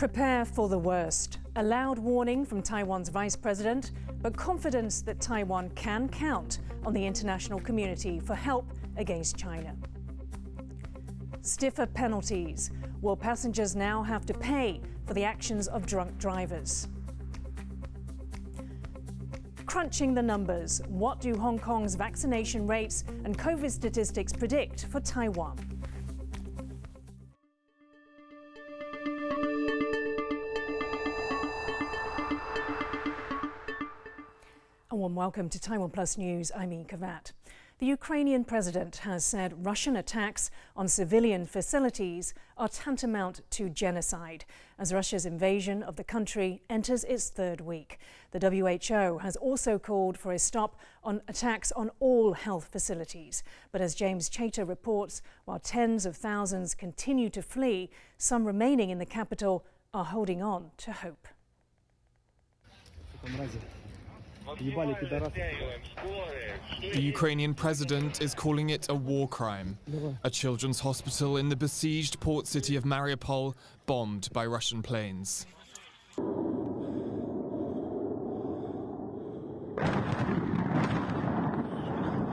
Prepare for the worst. A loud warning from Taiwan's vice president, but confidence that Taiwan can count on the international community for help against China. Stiffer penalties. Will passengers now have to pay for the actions of drunk drivers? Crunching the numbers. What do Hong Kong's vaccination rates and COVID statistics predict for Taiwan? A warm welcome to TaiwanPlus News. I'm Yin Khvat. The Ukrainian president has said Russian attacks on civilian facilities are tantamount to genocide as Russia's invasion of the country enters its third week. The WHO has also called for a stop on attacks on all health facilities. But as James Chater reports, while tens of thousands continue to flee, some remaining in the capital are holding on to hope. The Ukrainian president is calling it a war crime. A children's hospital in the besieged port city of Mariupol bombed by Russian planes.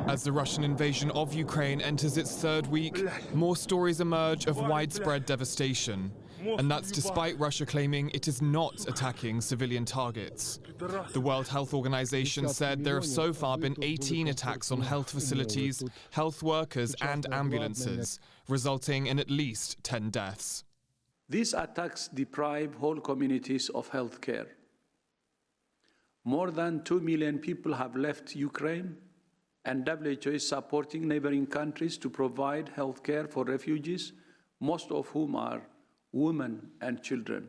As the Russian invasion of Ukraine enters its third week, more stories emerge of widespread devastation. And that's despite Russia claiming it is not attacking civilian targets. The World Health Organization said there have so far been 18 attacks on health facilities, health workers and ambulances, resulting in at least 10 deaths. These attacks deprive whole communities of health care. More than 2 million people have left Ukraine, and WHO is supporting neighboring countries to provide health care for refugees, most of whom are women and children.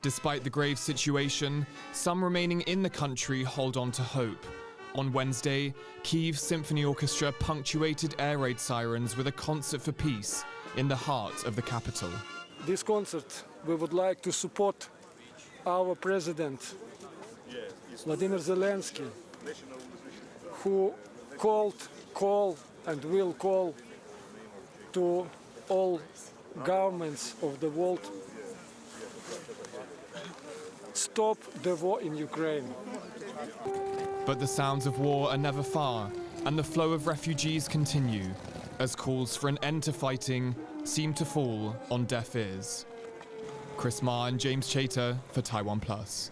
Despite the grave situation, some remaining in the country hold on to hope. On Wednesday, Kyiv Symphony Orchestra punctuated air raid sirens with a concert for peace in the heart of the capital. This concert, we would like to support our president, Vladimir Zelensky, who called and will call to all governments of the world, stop the war in Ukraine. But the sounds of war are never far, and the flow of refugees continue, as calls for an end to fighting seem to fall on deaf ears. Chris Ma and James Chater for TaiwanPlus.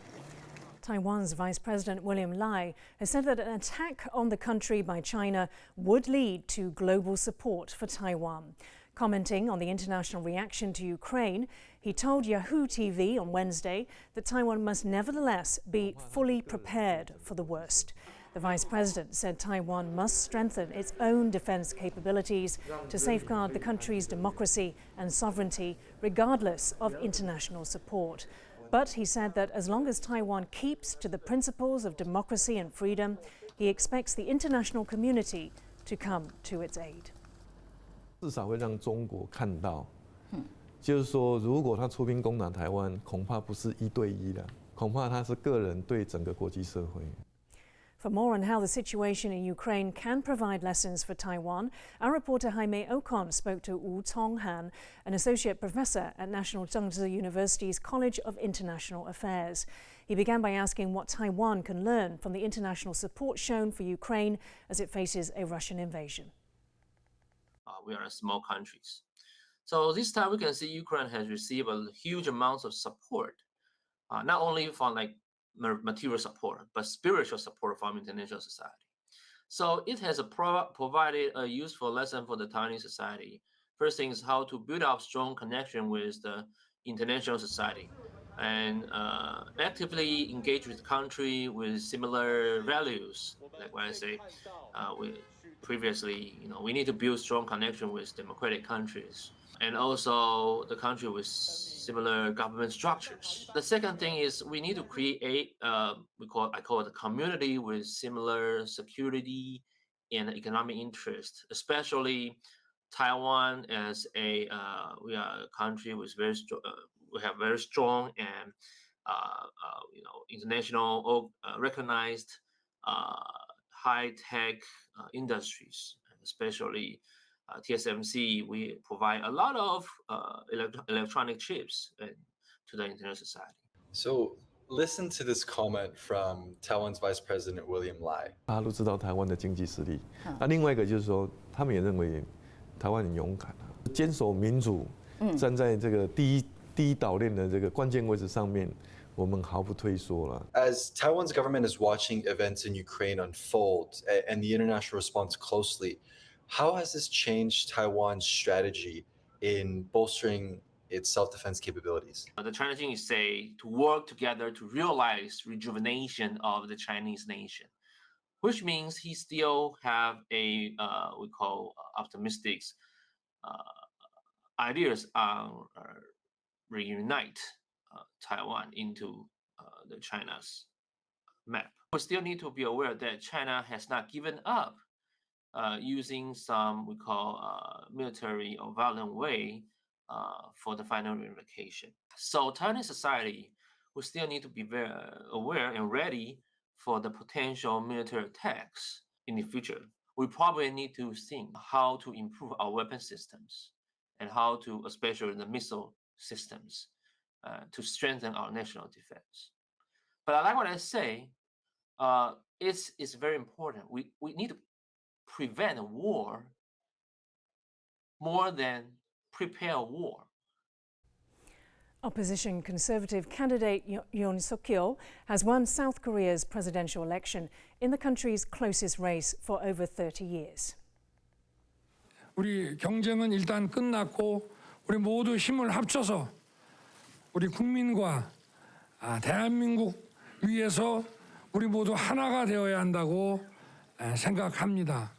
Taiwan's Vice President William Lai has said that an attack on the country by China would lead to global support for Taiwan. Commenting on the international reaction to Ukraine, he told Yahoo TV on Wednesday that Taiwan must nevertheless be fully prepared for the worst. The Vice President said Taiwan must strengthen its own defense capabilities to safeguard the country's democracy and sovereignty, regardless of international support. But he said that as long as Taiwan keeps to the principles of democracy and freedom, he expects the international community to come to its aid. 至少会让中国看到，就是说，如果他出兵攻打台湾，恐怕不是1对1的，恐怕他是个人对整个国际社会。 For more on how the situation in Ukraine can provide lessons for Taiwan, our reporter Jaime Ocon spoke to Wu Tonghan, an associate professor at National Zhengzhi University's College of International Affairs. He began by asking what Taiwan can learn from the international support shown for Ukraine as it faces a Russian invasion. We are small countries. So this time we can see Ukraine has received a huge amount of support, not only from material support, but spiritual support from international society. So it has provided a useful lesson for the Taiwanese society. First thing is how to build up strong connection with the international society and actively engage with the country with similar values. Like when I say, previously, we need to build strong connection with democratic countries and also the country with similar government structures. The second thing is we need to create I call it a community with similar security and economic interest, especially Taiwan as we are a country with we have very strong and international recognized high-tech industries, especially TSMC, we provide a lot of electronic chips to the international society. So listen to this comment from Taiwan's Vice President William Lai. 大家都知道台湾的经济实力，那另外一个就是说，他们也认为台湾很勇敢啊，坚守民主，站在这个第一岛链的这个关键位置上面，我们毫不退缩了。As Taiwan's government is watching events in Ukraine unfold and the international response closely, how has this changed Taiwan's strategy in bolstering its self-defense capabilities? The China Jing say to work together to realize rejuvenation of the Chinese nation, which means he still have a we call optimistic ideas on reunite Taiwan into the China's map. We still need to be aware that China has not given up using some we call military or violent way for the final reunification. So Taiwanese society will still need to be very aware and ready for the potential military attacks in the future. We probably need to think how to improve our weapon systems and how to, especially the missile systems, to strengthen our national defense. But I like what I say, it's very important. We need to prevent a war more than prepare a war. Opposition Conservative candidate Yoon Suk-yeol has won South Korea's presidential election in the country's closest race for over 30 years. 우리 경쟁은 일단 끝났고 우리 모두 힘을 합쳐서 우리 국민과 대한민국 위해서 우리 모두 하나가 되어야 한다고 생각합니다.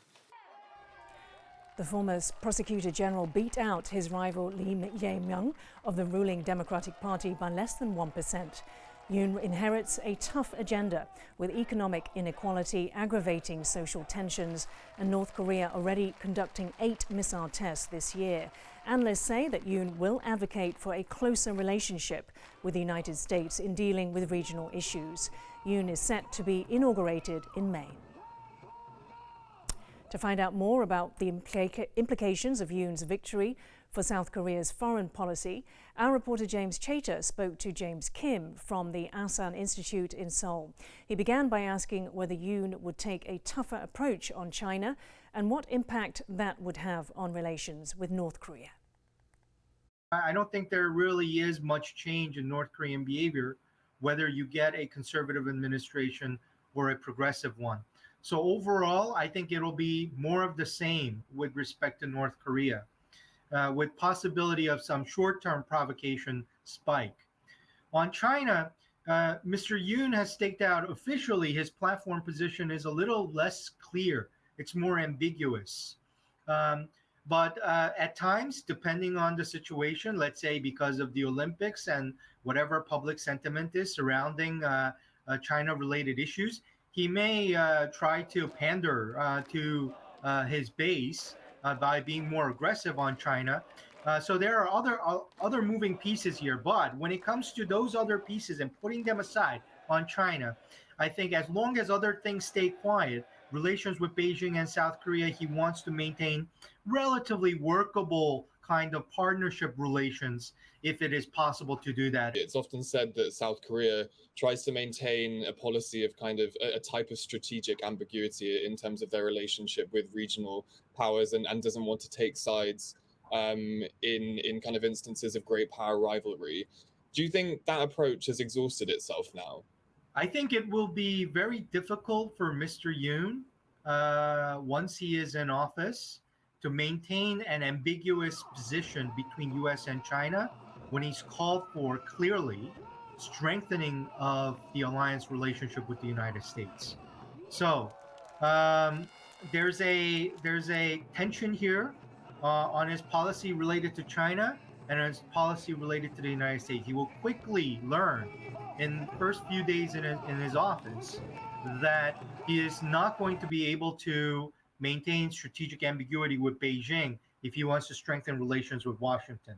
The former prosecutor general beat out his rival Lee Jae-myung of the ruling Democratic Party by less than 1%. Yoon inherits a tough agenda, with economic inequality aggravating social tensions and North Korea already conducting 8 missile tests this year. Analysts say that Yoon will advocate for a closer relationship with the United States in dealing with regional issues. Yoon is set to be inaugurated in May. To find out more about the implications of Yoon's victory for South Korea's foreign policy, our reporter James Chater spoke to James Kim from the Asan Institute in Seoul. He began by asking whether Yoon would take a tougher approach on China and what impact that would have on relations with North Korea. I don't think there really is much change in North Korean behavior, whether you get a conservative administration or a progressive one. So overall, I think it'll be more of the same with respect to North Korea, with possibility of some short-term provocation spike. On China, Mr. Yoon has staked out officially his platform position is a little less clear. It's more ambiguous. But at times, depending on the situation, let's say because of the Olympics and whatever public sentiment is surrounding China-related issues, he may try to pander to his base by being more aggressive on China. So there are other moving pieces here. But when it comes to those other pieces and putting them aside on China, I think as long as other things stay quiet, relations with Beijing and South Korea, he wants to maintain relatively workable kind of partnership relations if it is possible to do that. It's often said that South Korea tries to maintain a policy of kind of a type of strategic ambiguity in terms of their relationship with regional powers and doesn't want to take sides in kind of instances of great power rivalry. Do you think that approach has exhausted itself now? I think it will be very difficult for Mr. Yoon once he is in office to maintain an ambiguous position between U.S. and China when he's called for clearly strengthening of the alliance relationship with the United States. So there's a tension here on his policy related to China and his policy related to the United States. He will quickly learn in the first few days in his office that he is not going to be able to maintain strategic ambiguity with Beijing if he wants to strengthen relations with Washington.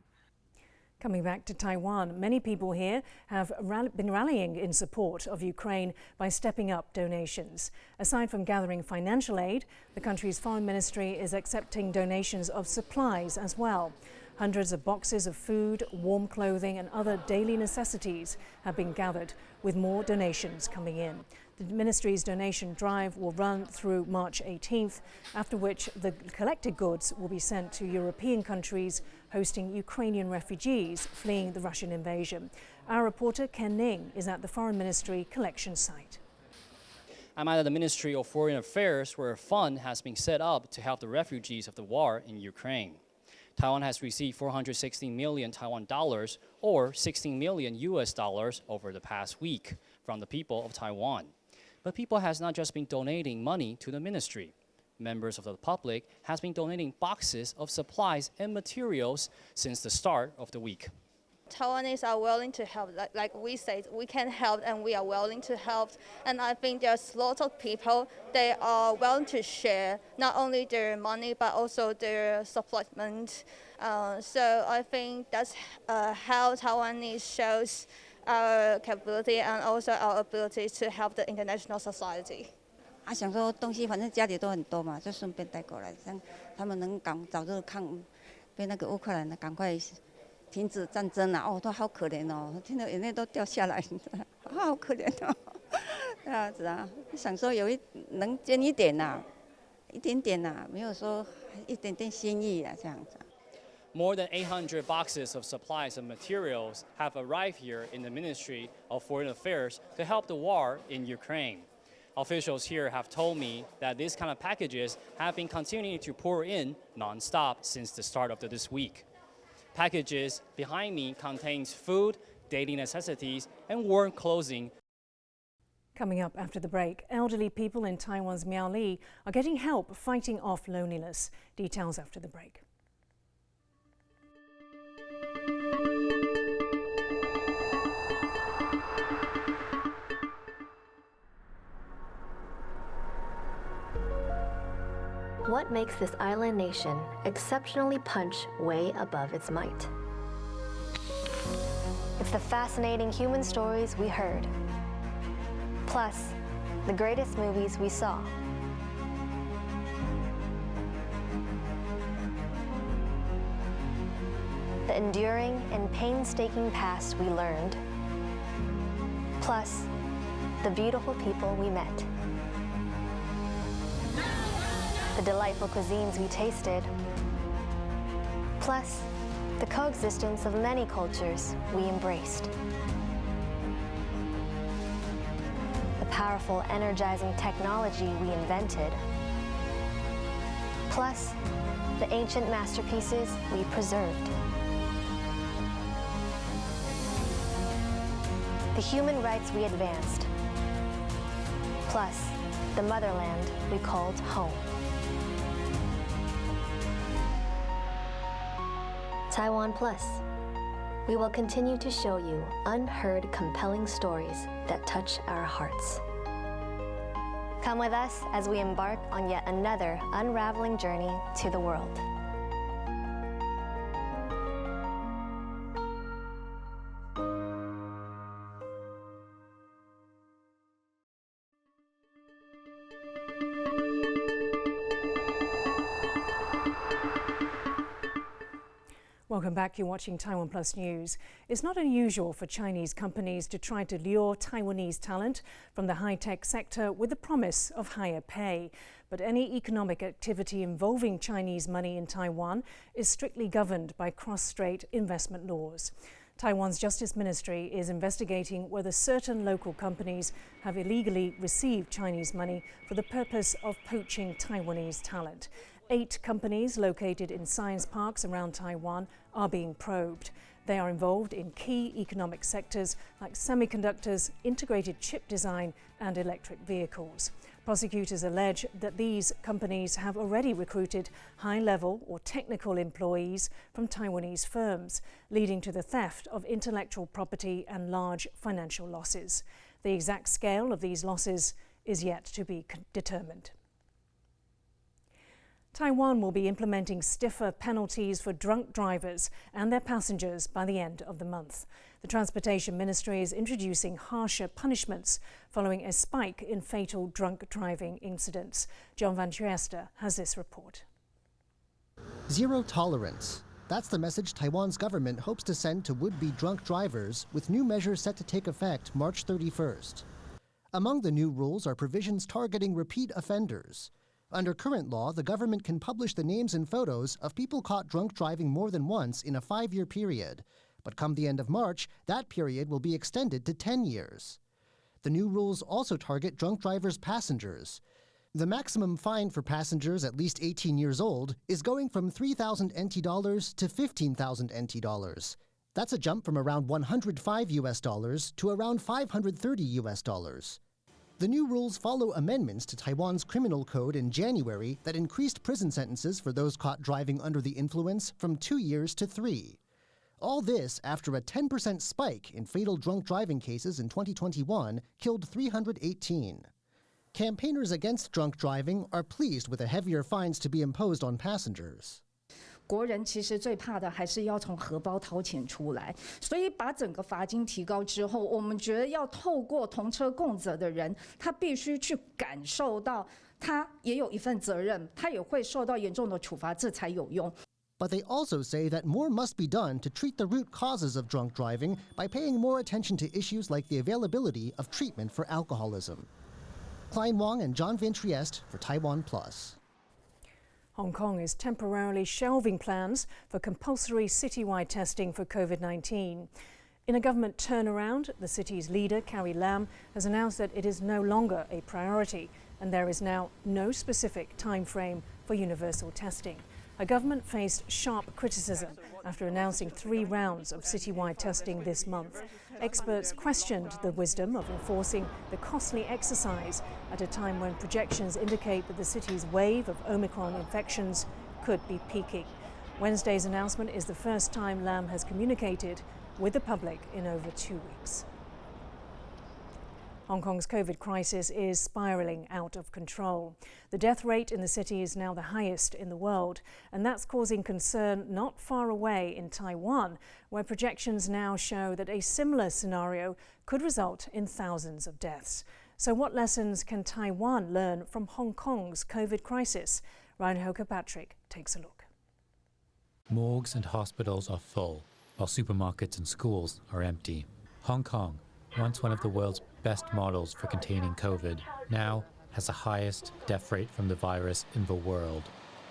Coming back to Taiwan, many people here have been rallying in support of Ukraine by stepping up donations. Aside from gathering financial aid, the country's foreign ministry is accepting donations of supplies as well. Hundreds of boxes of food, warm clothing and other daily necessities have been gathered, with more donations coming in. The ministry's donation drive will run through March 18th, after which the collected goods will be sent to European countries hosting Ukrainian refugees fleeing the Russian invasion. Our reporter Ken Ning is at the Foreign Ministry collection site. I'm at the Ministry of Foreign Affairs, where a fund has been set up to help the refugees of the war in Ukraine. Taiwan has received 416 million Taiwan dollars, or 16 million US dollars over the past week from the people of Taiwan. But people has not just been donating money to the ministry. Members of the public has been donating boxes of supplies and materials since the start of the week. Taiwanese are willing to help, like we say, we can help and we are willing to help. And I think there's lots of people, they are willing to share not only their money but also their supplement. So I think that's how Taiwanese shows our capability and also our ability to help the international society. 想说东西反正家里都很多嘛，就顺便带过来，让他们能早日被那个乌克兰的赶快停止战争啊！哦，都好可怜哦，听到眼泪都掉下来，好可怜哦。这样子啊，想说能捐一点呐，一点点呐，没有说一点点心意啊，这样子。 More than 800 boxes of supplies and materials have arrived here in the Ministry of Foreign Affairs to help the war in Ukraine. Officials here have told me that these kind of packages have been continuing to pour in non-stop since the start of this week. Packages behind me contains food, daily necessities, and warm clothing. Coming up after the break, elderly people in Taiwan's Miaoli are getting help fighting off loneliness. Details after the break. What makes this island nation exceptionally punch way above its might? It's the fascinating human stories we heard, plus the greatest movies we saw. The enduring and painstaking past we learned, plus the beautiful people we met. The delightful cuisines we tasted, plus the coexistence of many cultures we embraced. The powerful, energizing technology we invented, plus the ancient masterpieces we preserved. The human rights we advanced, plus the motherland we called home. TaiwanPlus. We will continue to show you unheard, compelling stories that touch our hearts. Come with us as we embark on yet another unraveling journey to the world. Welcome back. You're watching TaiwanPlus News. It's not unusual for Chinese companies to try to lure Taiwanese talent from the high-tech sector with the promise of higher pay. But any economic activity involving Chinese money in Taiwan is strictly governed by cross-strait investment laws. Taiwan's Justice Ministry is investigating whether certain local companies have illegally received Chinese money for the purpose of poaching Taiwanese talent. 8 companies located in science parks around Taiwan are being probed. They are involved in key economic sectors like semiconductors, integrated chip design and electric vehicles. Prosecutors allege that these companies have already recruited high-level or technical employees from Taiwanese firms, leading to the theft of intellectual property and large financial losses. The exact scale of these losses is yet to be determined. Taiwan will be implementing stiffer penalties for drunk drivers and their passengers by the end of the month. The Transportation Ministry is introducing harsher punishments following a spike in fatal drunk driving incidents. John Van Trieste has this report. Zero tolerance. That's the message Taiwan's government hopes to send to would-be drunk drivers, with new measures set to take effect March 31st. Among the new rules are provisions targeting repeat offenders. Under current law, the government can publish the names and photos of people caught drunk driving more than once in a 5-year period. But come the end of March, that period will be extended to 10 years. The new rules also target drunk drivers' passengers. The maximum fine for passengers at least 18 years old is going from 3,000 NT dollars to 15,000 NT dollars. That's a jump from around 105 US dollars to around 530 US dollars. The new rules follow amendments to Taiwan's criminal code in January that increased prison sentences for those caught driving under the influence from 2 years to 3. All this after a 10% spike in fatal drunk driving cases in 2021 killed 318. Campaigners against drunk driving are pleased with the heavier fines to be imposed on passengers. 国人其实最怕的还是要从荷包掏钱出来，所以把整个罚金提高之后，我们觉得要透过同车共责的人，他必须去感受到他也有一份责任，他也会受到严重的处罚，这才有用。 But they also say that more must be done to treat the root causes of drunk driving by paying more attention to issues like the availability of treatment for alcoholism. Klein Wong and John Van Trieste for TaiwanPlus. Hong Kong is temporarily shelving plans for compulsory citywide testing for COVID-19. In a government turnaround, the city's leader, Carrie Lam, has announced that it is no longer a priority and there is now no specific time frame for universal testing. Her government faced sharp criticism after announcing 3 rounds of citywide testing this month. Experts questioned the wisdom of enforcing the costly exercise at a time when projections indicate that the city's wave of Omicron infections could be peaking. Wednesday's announcement is the first time Lam has communicated with the public in over 2 weeks. Hong Kong's COVID crisis is spiralling out of control. The death rate in the city is now the highest in the world, and that's causing concern not far away in Taiwan, where projections now show that a similar scenario could result in thousands of deaths. So what lessons can Taiwan learn from Hong Kong's COVID crisis? Ryan Kirkpatrick takes a look. Morgues and hospitals are full, while supermarkets and schools are empty. Hong Kong, once one of the world's best models for containing COVID, now has the highest death rate from the virus in the world.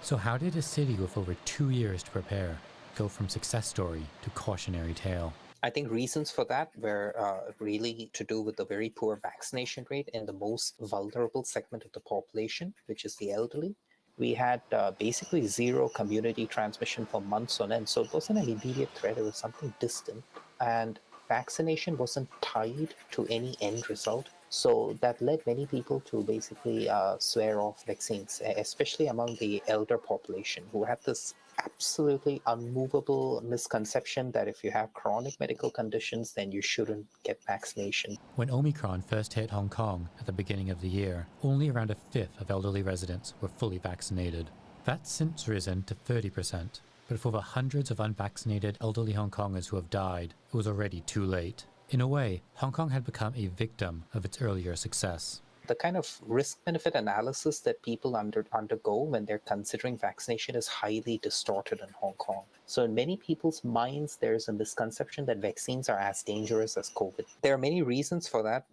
So how did a city with over 2 years to prepare go from success story to cautionary tale? I think reasons for that were really to do with the very poor vaccination rate in the most vulnerable segment of the population, which is the elderly. We had basically zero community transmission for months on end, so it wasn't an immediate threat, it was something distant. And vaccination wasn't tied to any end result. So that led many people to basically swear off vaccines, especially among the elder population, who had this absolutely unmovable misconception that if you have chronic medical conditions, then you shouldn't get vaccination. When Omicron first hit Hong Kong at the beginning of the year, only around a fifth of elderly residents were fully vaccinated. That's since risen to 30%. But for the hundreds of unvaccinated elderly Hong Kongers who have died, it was already too late. In a way, Hong Kong had become a victim of its earlier success. The kind of risk-benefit analysis that people undergo when they're considering vaccination is highly distorted in Hong Kong. So in many people's minds, there's a misconception that vaccines are as dangerous as COVID. There are many reasons for that,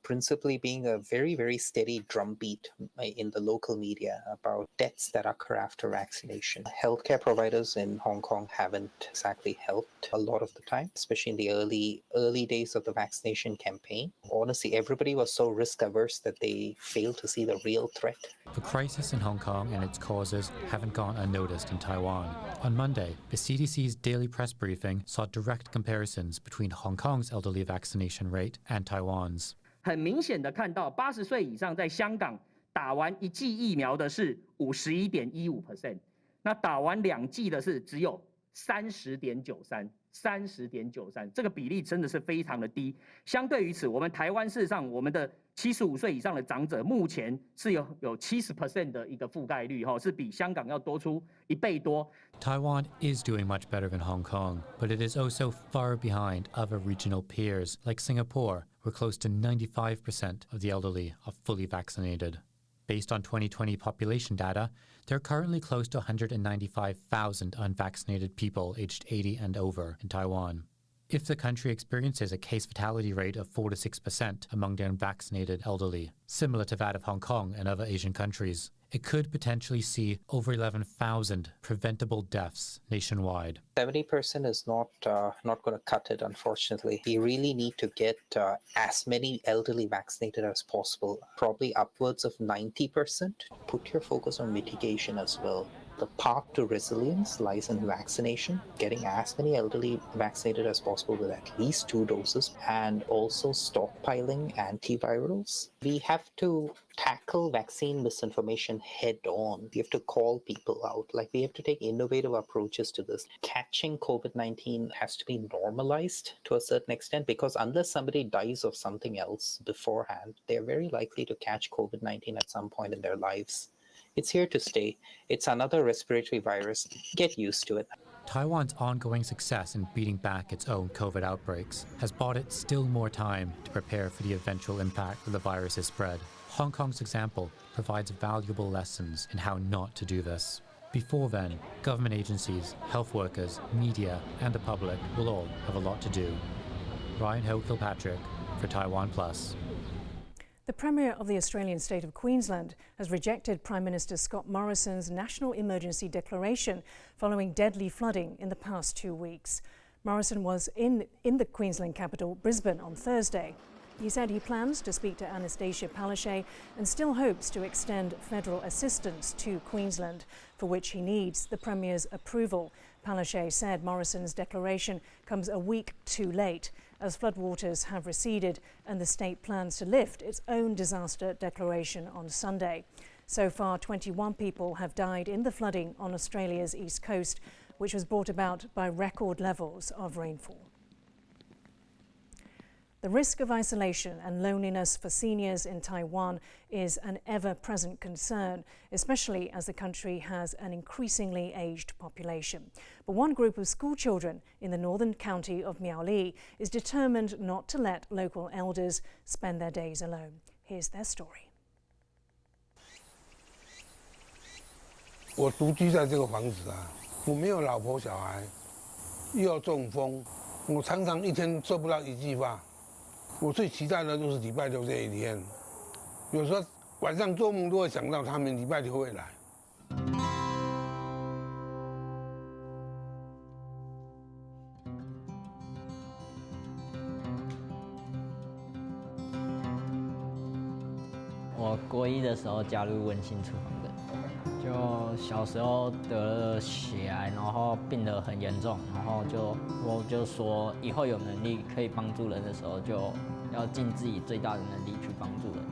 principally being a very, very steady drumbeat in the local media about deaths that occur after vaccination. Healthcare providers in Hong Kong haven't exactly helped a lot of the time, especially in the early days of the vaccination campaign. Honestly, everybody was so risk-averse that they failed to see the real threat. The crisis in Hong Kong and its causes haven't gone unnoticed in Taiwan. On Monday, the CDC's daily press briefing saw direct comparisons between Hong Kong's elderly vaccination rate and Taiwan's. 很明显的看到80岁以上在香港打完1剂疫苗的是 51.15%， 那打完2剂的是只有 30.93%， 这个比例真的是非常的低。相对于此，我们台湾事实上我们的75岁以上的长者目前是有70% 的一个覆盖率是比香港要多出1倍多。Taiwan is doing much better than Hong Kong, but it is also far behind other regional peers like Singapore, where close to 95% of the elderly are fully vaccinated. Based on 2020 population data, there are currently close to 195,000 unvaccinated people aged 80 and over in Taiwan. If the country experiences a case fatality rate of 4 to 6% among the unvaccinated elderly, similar to that of Hong Kong and other Asian countries, it could potentially see over 11,000 preventable deaths nationwide. 70% is not going to cut it, unfortunately. We really need to get as many elderly vaccinated as possible, probably upwards of 90%. Put your focus on mitigation as well. The path to resilience lies in vaccination, getting as many elderly vaccinated as possible with at least 2 doses, and also stockpiling antivirals. We have to tackle vaccine misinformation head on. We have to call people out. Like, we have to take innovative approaches to this. Catching COVID-19 has to be normalized to a certain extent, because unless somebody dies of something else beforehand, they're very likely to catch COVID-19 at some point in their lives. It's here to stay. It's another respiratory virus. Get used to it. Taiwan's ongoing success in beating back its own COVID outbreaks has bought it still more time to prepare for the eventual impact of the virus's spread. Hong Kong's example provides valuable lessons in how not to do this. Before then, government agencies, health workers, media, and the public will all have a lot to do. Ryan Ho-Kilpatrick for TaiwanPlus. The Premier of the Australian state of Queensland has rejected Prime Minister Scott Morrison's national emergency declaration following deadly flooding in the past 2 weeks. Morrison was in the Queensland capital, Brisbane, on Thursday. He said he plans to speak to Anastasia Palaszczuk and still hopes to extend federal assistance to Queensland, for which he needs the Premier's approval. Palaszczuk said Morrison's declaration comes a week too late, as floodwaters have receded and the state plans to lift its own disaster declaration on Sunday. So far, 21 people have died in the flooding on Australia's east coast, which was brought about by record levels of rainfall. The risk of isolation and loneliness for seniors in Taiwan is an ever-present concern, especially as the country has an increasingly aged population. But one group of school children in the northern county of Miaoli is determined not to let local elders spend their days alone. Here's their story. 我独居在这个房子啊，我没有老婆小孩，又要中风，我常常一天说不到一句话。我最期待的就是礼拜六这一天，有时候晚上做梦都会想到他们礼拜六会来。我国一的时候加入温馨厨房的，就小时候得了血癌，然后病得很严重，然后我就说以后有能力可以帮助人的时候，就要尽自己最大的能力去帮助人。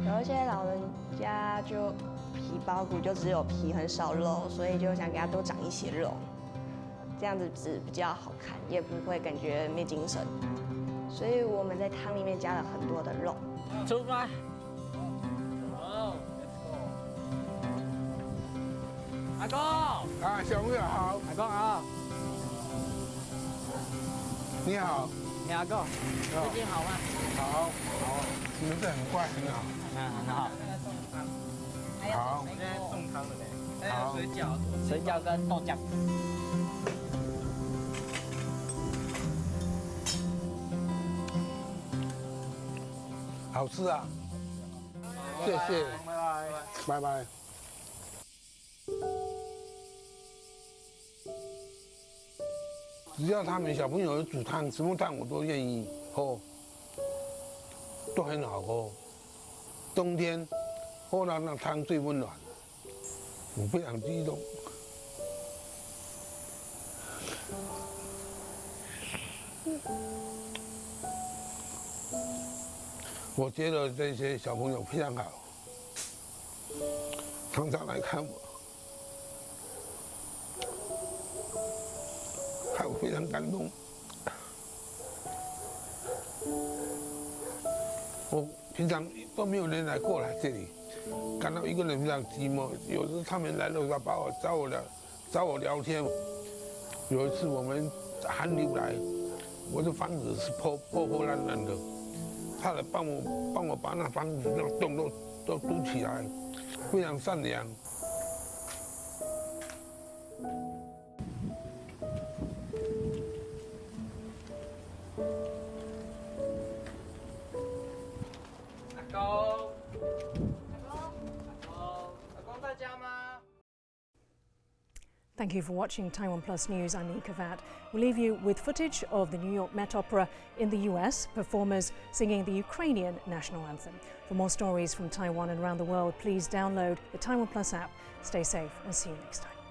有一些老人家就皮包骨就只有皮很少肉，所以就想给他多长一些肉，这样子纸比较好看，也不会感觉没精神。所以我们在汤里面加了很多的肉。出发！阿公，啊，小朋友好，阿公好，你好，你阿公，最近好吗？好，好，你们这很快，很好，很好。好，现在送汤了没？好，水饺跟豆浆。好吃啊！谢谢，拜拜，拜拜。只要他们小朋友有煮汤，什么汤我都愿意喝，都很好喝。冬天喝到那汤最温暖，我非常激动。我觉得这些小朋友非常好，常常来看我，害我非常感动。平常都没有人来过来这里，感到一个人非常寂寞。有时他们来的时候找我聊天。有一次我们寒流来，我的房子是破烂烂的，他来帮我把那房子那洞都堵起来，非常善良。Thank you for watching TaiwanPlus News. I'm Yin Khvat. We'll leave you with footage of the New York Met Opera in the US, performers singing the Ukrainian national anthem. For more stories from Taiwan and around the world, please download the TaiwanPlus app. Stay safe and see you next time.